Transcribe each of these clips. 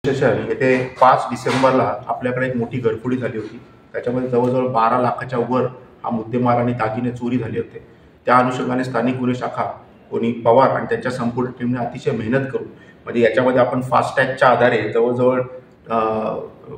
येथे 5 डिसेंबरला आपल्याकडे एक मोठी घरफोडी झाली होती। त्याच्यामध्ये जवळजवळ 12 लाखाच्या वर हा मुद्देमाल आणि दागिने चोरी झाले होते। त्या अनुषंगाने स्थानिक गुन्हे शाखा कोणी पवार आणि त्यांच्या संपूर्ण टीमने अतिशय मेहनत करून म्हणजे याच्यामध्ये आपण फास्टॅगच्या आधारे जवळजवळ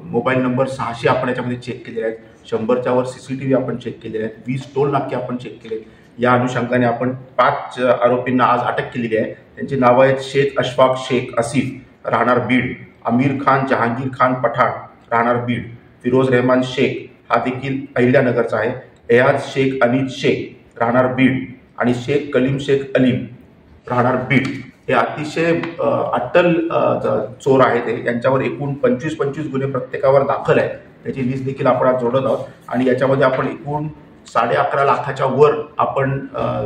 मोबाईल नंबर 600 आपण याच्यामध्ये चेक केलेले आहेत, 100च्या वर CCTV आपण चेक केलेले आहेत, 20 टोल नाके आपण चेक केले। या अनुषंगाने आपण 5 आरोपींना आज अटक केलेली आहे। त्यांची नावं आहेत शेख अशफाक शेख आसिफ राहणार बीड, आमिर खान जहांगीर खान पठाण राहणार बीड, फिरोज रहमान शेख हा देखील अहिल्यानगरचा आहे, एयाज शेख अनीस शेख राहणार बीड आणि शेख कलीम शेख अलीम राहणार बीड। हे अतिशय अट्टल चोर आहेत। यांच्यावर एकूण 25 गुन्हे प्रत्येकावर दाखल आहे। त्याची लिस्ट देखील आपण आज जोडत आहोत आणि याच्यामध्ये आपण एकूण 11.5 लाखाच्या वर आपण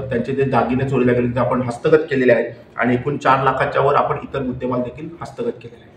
त्यांचे जे दागिने चोरीला गेले ते आपण हस्तगत केलेले आहेत आणि एकूण 4 लाखाच्या वर आपण इतर मुद्देमाल देखील हस्तगत केलेले आहे।